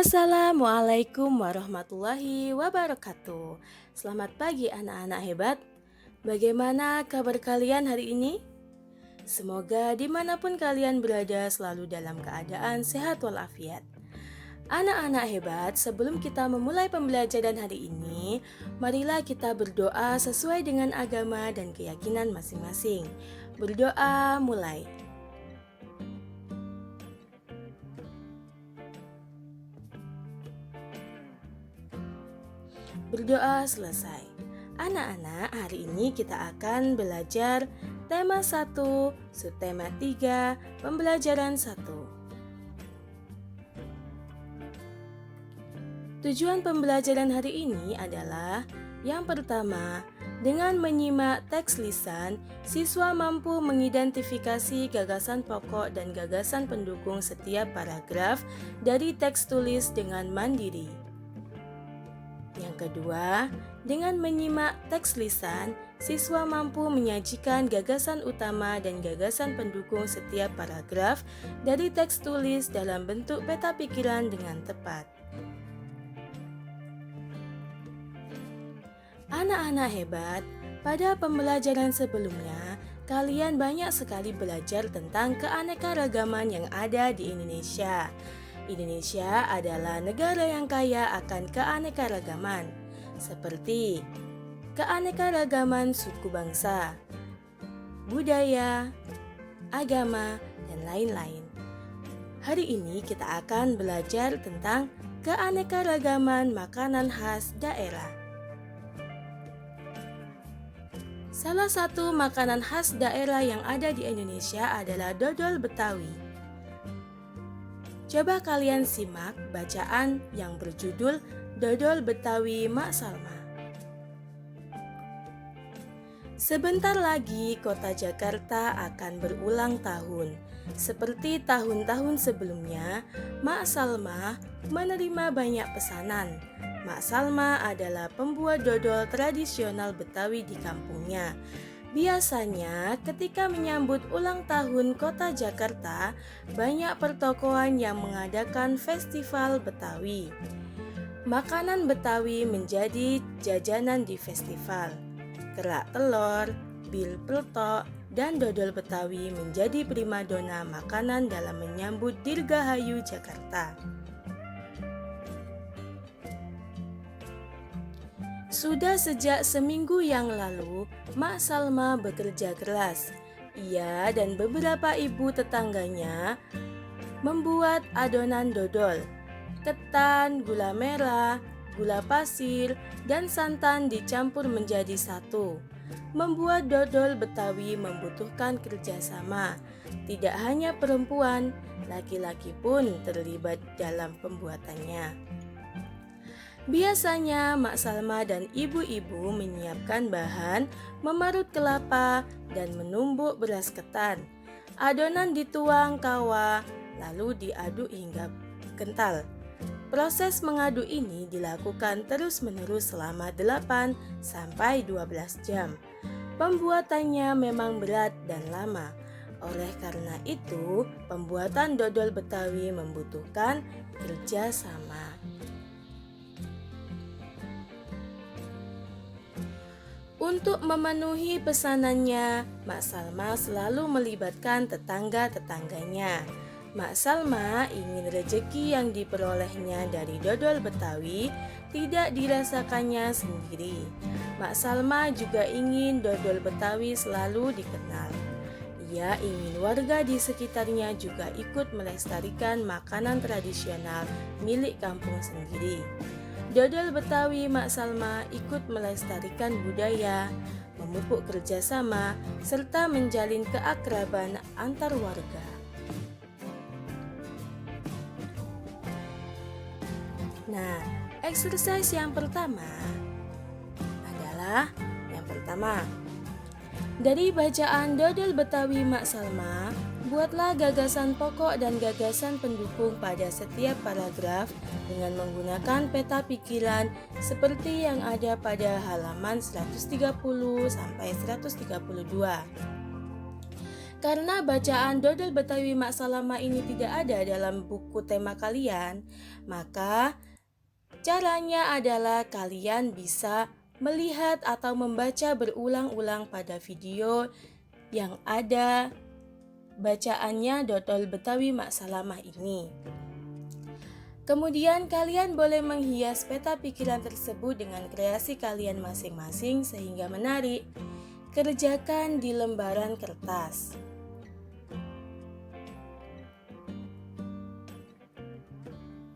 Assalamualaikum warahmatullahi wabarakatuh. Selamat pagi anak-anak hebat. Bagaimana kabar kalian hari ini? Semoga dimanapun kalian berada selalu dalam keadaan sehat walafiat. Anak-anak hebat, sebelum kita memulai pembelajaran hari ini, marilah kita berdoa sesuai dengan agama dan keyakinan masing-masing. Berdoa mulai. Berdoa selesai. Anak-anak, hari ini kita akan belajar tema 1, subtema 3, pembelajaran 1. Tujuan pembelajaran hari ini adalah yang pertama, dengan menyimak teks lisan, siswa mampu mengidentifikasi gagasan pokok dan gagasan pendukung setiap paragraf dari teks tulis dengan mandiri. Yang kedua, dengan menyimak teks lisan, siswa mampu menyajikan gagasan utama dan gagasan pendukung setiap paragraf dari teks tulis dalam bentuk peta pikiran dengan tepat. Anak-anak hebat, pada pembelajaran sebelumnya, kalian banyak sekali belajar tentang keanekaragaman yang ada di Indonesia. Indonesia adalah negara yang kaya akan keanekaragaman, seperti keanekaragaman suku bangsa, budaya, agama, dan lain-lain. Hari ini kita akan belajar tentang keanekaragaman makanan khas daerah. Salah satu makanan khas daerah yang ada di Indonesia adalah dodol Betawi. Coba kalian simak bacaan yang berjudul Dodol Betawi Mak Salma. Sebentar lagi kota Jakarta akan berulang tahun. Seperti tahun-tahun sebelumnya, Mak Salma menerima banyak pesanan. Mak Salma adalah pembuat dodol tradisional Betawi di kampungnya. Biasanya ketika menyambut ulang tahun kota Jakarta, banyak pertokoan yang mengadakan festival Betawi. Makanan Betawi menjadi jajanan di festival. Kerak telur, bil peletok, dan dodol Betawi menjadi primadona makanan dalam menyambut Dirgahayu Jakarta. Sudah sejak seminggu yang lalu, Mak Salma bekerja keras. Ia dan beberapa ibu tetangganya membuat adonan dodol. Ketan, gula merah, gula pasir, dan santan dicampur menjadi satu. Membuat dodol Betawi membutuhkan kerjasama. Tidak hanya perempuan, laki-laki pun terlibat dalam pembuatannya. Biasanya Mak Salma dan ibu-ibu menyiapkan bahan, memarut kelapa, dan menumbuk beras ketan. Adonan dituang kawa, lalu diaduk hingga kental. Proses mengaduk ini dilakukan terus-menerus selama 8 sampai 12 jam. Pembuatannya memang berat dan lama. Oleh karena itu, pembuatan dodol Betawi membutuhkan kerja sama. Untuk memenuhi pesanannya, Mak Salma selalu melibatkan tetangga-tetangganya. Mak Salma ingin rejeki yang diperolehnya dari dodol Betawi tidak dirasakannya sendiri. Mak Salma juga ingin dodol Betawi selalu dikenal. Ia ingin warga di sekitarnya juga ikut melestarikan makanan tradisional milik kampung sendiri. Dodol Betawi Mak Salma ikut melestarikan budaya, memupuk kerjasama, serta menjalin keakraban antar warga. Nah, exercise yang pertama adalah dari bacaan dodol Betawi Mak Salma, buatlah gagasan pokok dan gagasan pendukung pada setiap paragraf dengan menggunakan peta pikiran seperti yang ada pada halaman 130 sampai 132. Karena bacaan dodol Betawi Mak Salama ini tidak ada dalam buku tema kalian, maka caranya adalah kalian bisa melihat atau membaca berulang-ulang pada video yang ada bacaannya dodol Betawi Mak Salamah ini. Kemudian kalian boleh menghias peta pikiran tersebut dengan kreasi kalian masing-masing sehingga menarik. Kerjakan di lembaran kertas.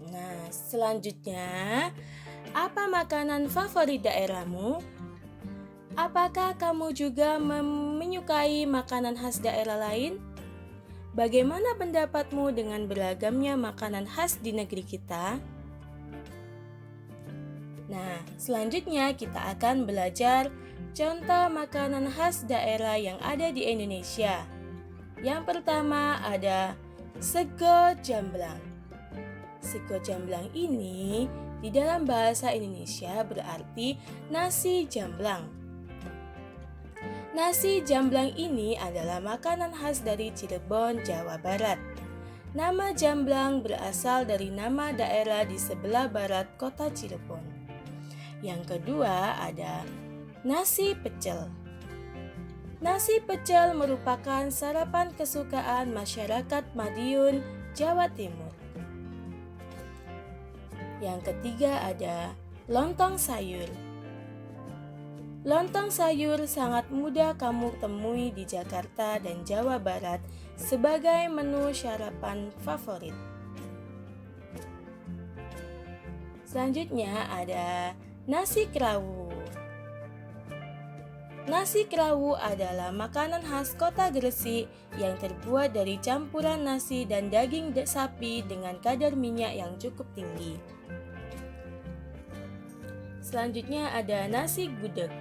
Nah, selanjutnya, apa makanan favorit daerahmu? Apakah kamu juga menyukai makanan khas daerah lain? Bagaimana pendapatmu dengan beragamnya makanan khas di negeri kita? Nah, selanjutnya kita akan belajar contoh makanan khas daerah yang ada di Indonesia. Yang pertama ada sego jamblang. Sego jamblang ini di dalam bahasa Indonesia berarti nasi jamblang. Nasi jamblang ini adalah makanan khas dari Cirebon, Jawa Barat. Nama jamblang berasal dari nama daerah di sebelah barat kota Cirebon. Yang kedua ada nasi pecel. Nasi pecel merupakan sarapan kesukaan masyarakat Madiun, Jawa Timur. Yang ketiga ada lontong sayur. Lontong sayur sangat mudah kamu temui di Jakarta dan Jawa Barat sebagai menu sarapan favorit. Selanjutnya ada nasi kerawu. Nasi kerawu adalah makanan khas kota Gresik yang terbuat dari campuran nasi dan daging sapi dengan kadar minyak yang cukup tinggi. Selanjutnya ada nasi gudeg.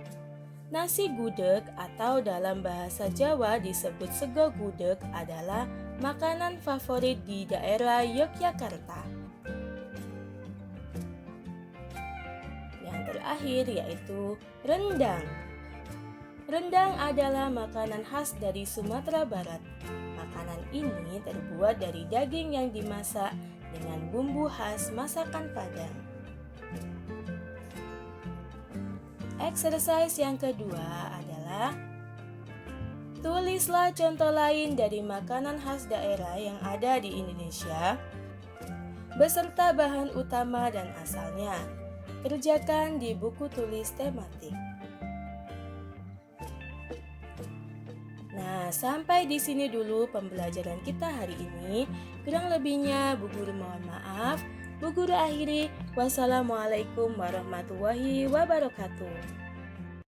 Nasi gudeg atau dalam bahasa Jawa disebut sego gudeg adalah makanan favorit di daerah Yogyakarta. Yang terakhir yaitu rendang. Rendang adalah makanan khas dari Sumatera Barat. Makanan ini terbuat dari daging yang dimasak dengan bumbu khas masakan Padang. Exercise yang kedua adalah tulislah contoh lain dari makanan khas daerah yang ada di Indonesia beserta bahan utama dan asalnya. Kerjakan di buku tulis tematik. Nah, sampai di sini dulu pembelajaran kita hari ini. Kurang lebihnya Bu Guru mohon maaf. Bu Guru akhiri, wassalamualaikum warahmatullahi wabarakatuh.